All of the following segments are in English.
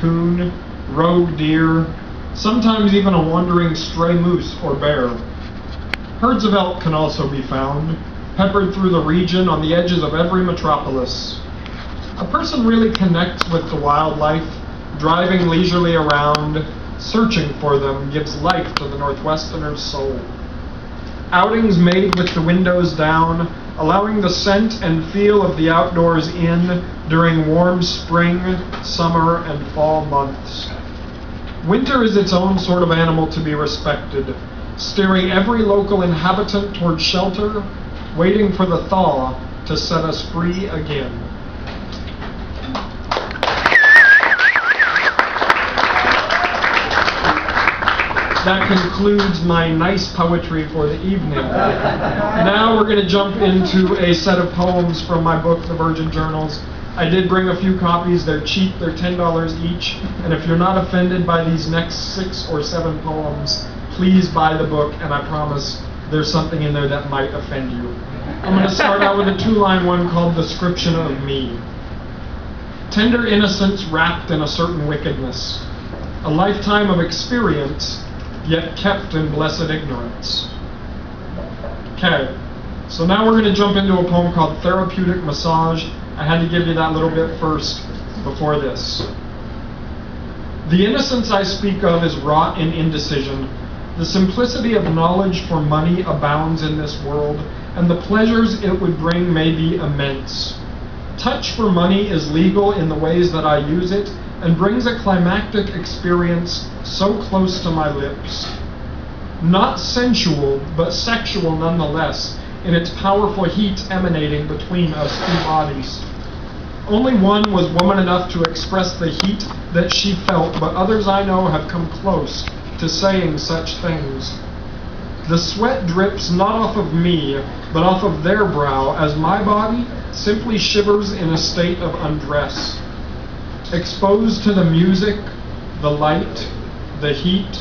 coon, roe deer, sometimes even a wandering stray moose or bear. Herds of elk can also be found, peppered through the region on the edges of every metropolis. A person really connects with the wildlife, driving leisurely around, searching for them gives life to the Northwesterner's soul. Outings made with the windows down, allowing the scent and feel of the outdoors in during warm spring, summer, and fall months. Winter is its own sort of animal to be respected, steering every local inhabitant toward shelter, waiting for the thaw to set us free again. That concludes my nice poetry for the evening. Now we're going to jump into a set of poems from my book, The Virgin Journals. I did bring a few copies. They're cheap. They're $10 each. And if you're not offended by these next 6 or 7 poems, please buy the book, and I promise there's something in there that might offend you. I'm going to start out with a 2-line one called Description of Me. Tender innocence wrapped in a certain wickedness. A lifetime of experience, yet kept in blessed ignorance. Okay, so now we're going to jump into a poem called Therapeutic Massage. I had to give you that little bit first before this. The innocence I speak of is wrought in indecision. The simplicity of knowledge for money abounds in this world, and the pleasures it would bring may be immense. Touch for money is legal in the ways that I use it, and brings a climactic experience so close to my lips. Not sensual, but sexual nonetheless, in its powerful heat emanating between us 2 bodies. Only one was woman enough to express the heat that she felt, but others I know have come close to saying such things. The sweat drips not off of me, but off of their brow, as my body simply shivers in a state of undress. Exposed to the music, the light, the heat,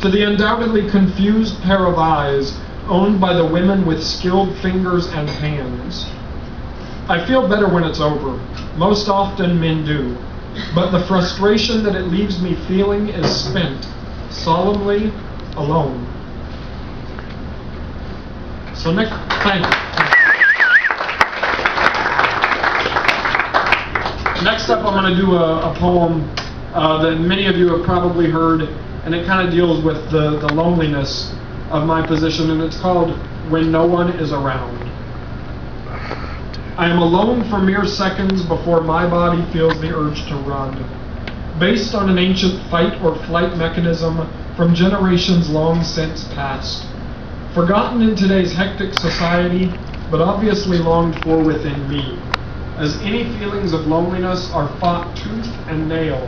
to the undoubtedly confused pair of eyes owned by the women with skilled fingers and hands. I feel better when it's over. Most often men do. But the frustration that it leaves me feeling is spent, solemnly alone. So thank you. Next up, I'm going to do a poem that many of you have probably heard, and it kind of deals with the loneliness of my position, and it's called When No One Is Around. I am alone for mere seconds before my body feels the urge to run. Based on an ancient fight or flight mechanism from generations long since past. Forgotten in today's hectic society, but obviously longed for within me, as any feelings of loneliness are fought tooth and nail.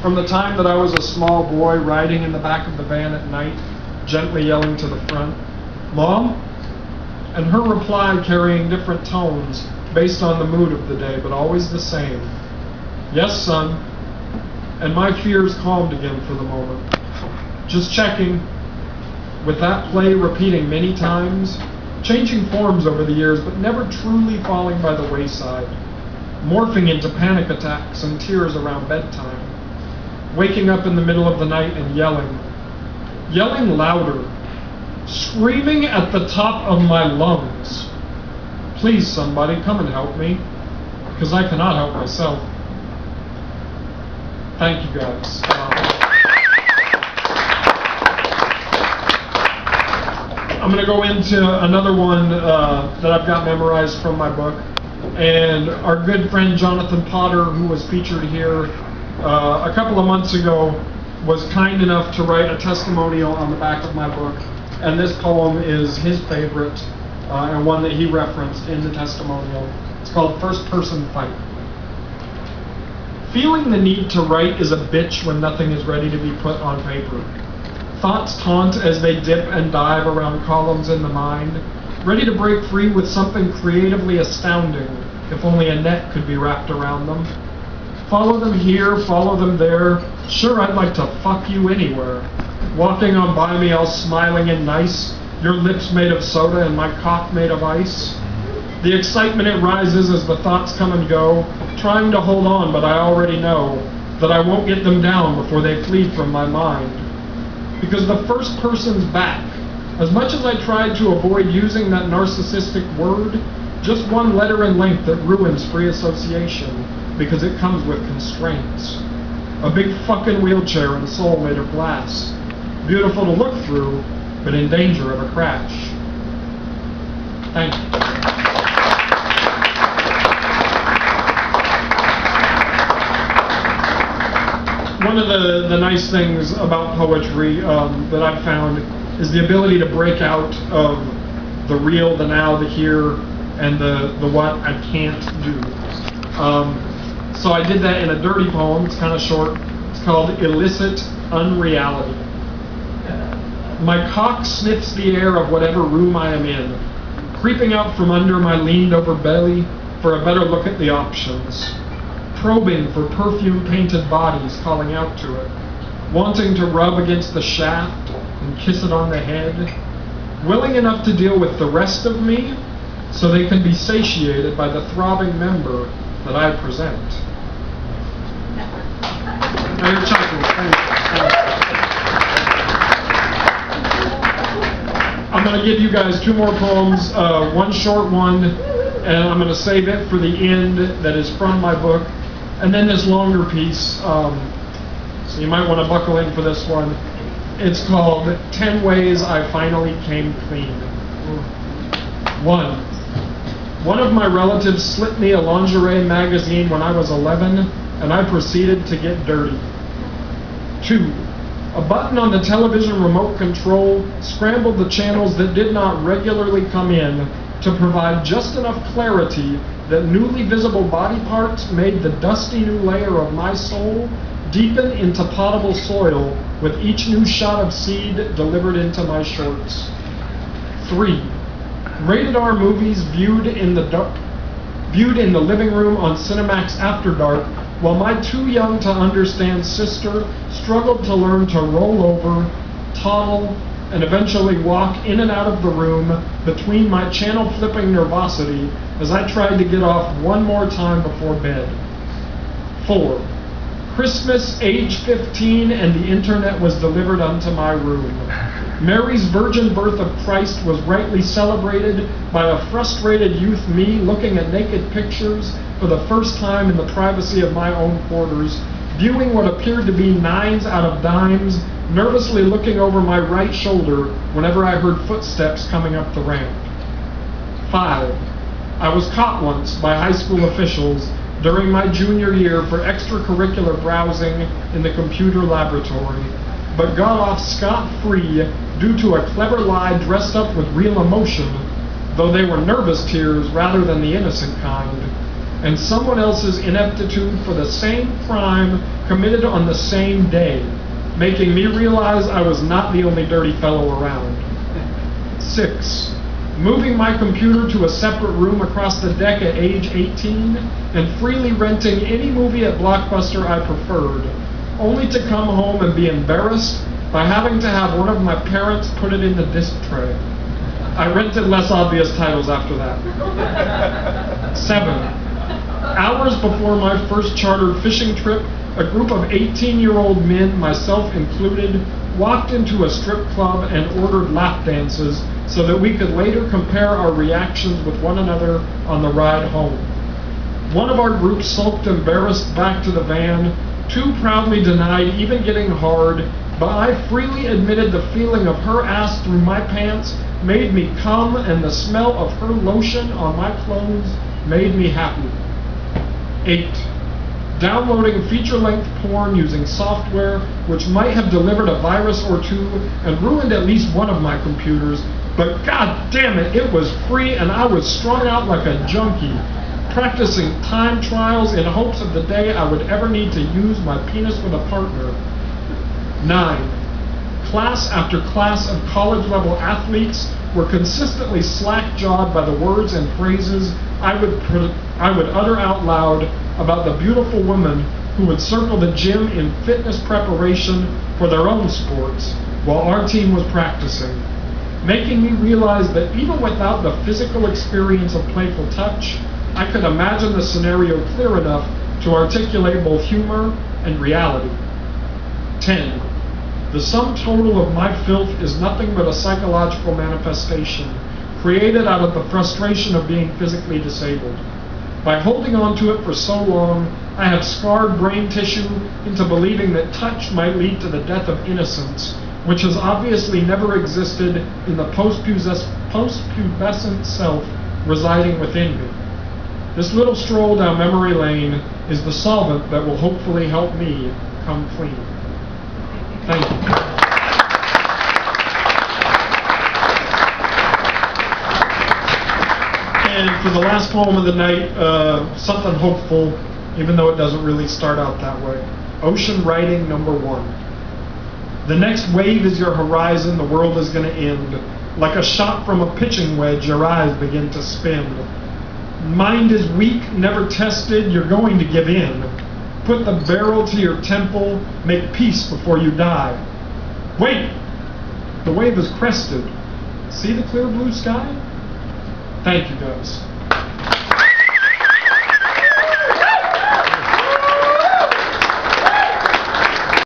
From the time that I was a small boy riding in the back of the van at night, gently yelling to the front, "Mom?" And her reply carrying different tones based on the mood of the day, but always the same. "Yes, son." And my fears calmed again for the moment. "Just checking." With that play repeating many times, changing forms over the years, but never truly falling by the wayside, morphing into panic attacks and tears around bedtime, waking up in the middle of the night and yelling louder, screaming at the top of my lungs, "Please, somebody, come and help me, because I cannot help myself." Thank you, guys. I'm going to go into another one that I've got memorized from my book. And our good friend Jonathan Potter, who was featured here a couple of months ago, was kind enough to write a testimonial on the back of my book. And this poem is his favorite and one that he referenced in the testimonial. It's called First Person Fight. Feeling the need to write is a bitch when nothing is ready to be put on paper. Thoughts taunt as they dip and dive around columns in the mind, ready to break free with something creatively astounding, if only a net could be wrapped around them. Follow them here, follow them there, sure I'd like to fuck you anywhere. Walking on by me all smiling and nice, your lips made of soda and my cock made of ice. The excitement it rises as the thoughts come and go, trying to hold on but I already know, that I won't get them down before they flee from my mind. Because the first person's back, as much as I tried to avoid using that narcissistic word, just one letter in length that ruins free association because it comes with constraints. A big fucking wheelchair and soul made of glass. Beautiful to look through, but in danger of a crash. Thank you. One of the nice things about poetry that I've found is the ability to break out of the real, the now, the here, and the what I can't do. So I did that in a dirty poem. It's kind of short. It's called Illicit Unreality. My cock sniffs the air of whatever room I am in, creeping out from under my leaned over belly for a better look at the options, probing for perfume-painted bodies calling out to it, wanting to rub against the shaft and kiss it on the head, willing enough to deal with the rest of me so they can be satiated by the throbbing member that I present. Now you're chuckling. Thank you. I'm going to give you guys two more poems, one short one, and I'm going to save it for the end that is from my book, and then this longer piece, so you might want to buckle in for this one. It's called 10 Ways I Finally Came Clean. 1. One of my relatives slipped me a lingerie magazine when I was 11, and I proceeded to get dirty. 2. A button on the television remote control scrambled the channels that did not regularly come in to provide just enough clarity that newly visible body parts made the dusty new layer of my soul deepen into potable soil with each new shot of seed delivered into my shorts. 3. Rated R movies viewed in the living room on Cinemax After Dark, while my too young to understand sister struggled to learn to roll over, toddle, and eventually walk in and out of the room between my channel-flipping nervosity as I tried to get off one more time before bed. 4. Christmas, age 15, and the internet was delivered unto my room. Mary's virgin birth of Christ was rightly celebrated by a frustrated youth me looking at naked pictures for the first time in the privacy of my own quarters, viewing what appeared to be 9s out of dimes, nervously looking over my right shoulder whenever I heard footsteps coming up the ramp. 5. I was caught once by high school officials during my junior year for extracurricular browsing in the computer laboratory, but got off scot-free due to a clever lie dressed up with real emotion, though they were nervous tears rather than the innocent kind, and someone else's ineptitude for the same crime committed on the same day, making me realize I was not the only dirty fellow around. 6. Moving my computer to a separate room across the deck at age 18 and freely renting any movie at Blockbuster I preferred, only to come home and be embarrassed by having to have one of my parents put it in the disc tray. I rented less obvious titles after that. 7. Hours before my first chartered fishing trip, a group of 18-year-old men, myself included, walked into a strip club and ordered lap dances so that we could later compare our reactions with one another on the ride home. One of our group sulked embarrassed back to the van, too proudly denied even getting hard, but I freely admitted the feeling of her ass through my pants made me come, and the smell of her lotion on my clothes made me happy. 8. Downloading feature-length porn using software which might have delivered a virus or two and ruined at least one of my computers, but god damn it, it was free and I was strung out like a junkie, practicing time trials in hopes of the day I would ever need to use my penis with a partner. 9. Class after class of college-level athletes were consistently slack-jawed by the words and phrases I would utter out loud about the beautiful women who would circle the gym in fitness preparation for their own sports while our team was practicing, making me realize that even without the physical experience of playful touch, I could imagine the scenario clear enough to articulate both humor and reality. 10. The sum total of my filth is nothing but a psychological manifestation created out of the frustration of being physically disabled. By holding on to it for so long, I have scarred brain tissue into believing that touch might lead to the death of innocence, which has obviously never existed in the post-pubescent self residing within me. This little stroll down memory lane is the solvent that will hopefully help me come clean. Thank you. And for the last poem of the night, something hopeful, even though it doesn't really start out that way. Ocean Writing number 1. The next wave is your horizon, the world is going to end. Like a shot from a pitching wedge, your eyes begin to spin. Mind is weak, never tested, you're going to give in. Put the barrel to your temple, make peace before you die. Wait! The wave is crested. See the clear blue sky? Thank you, guys.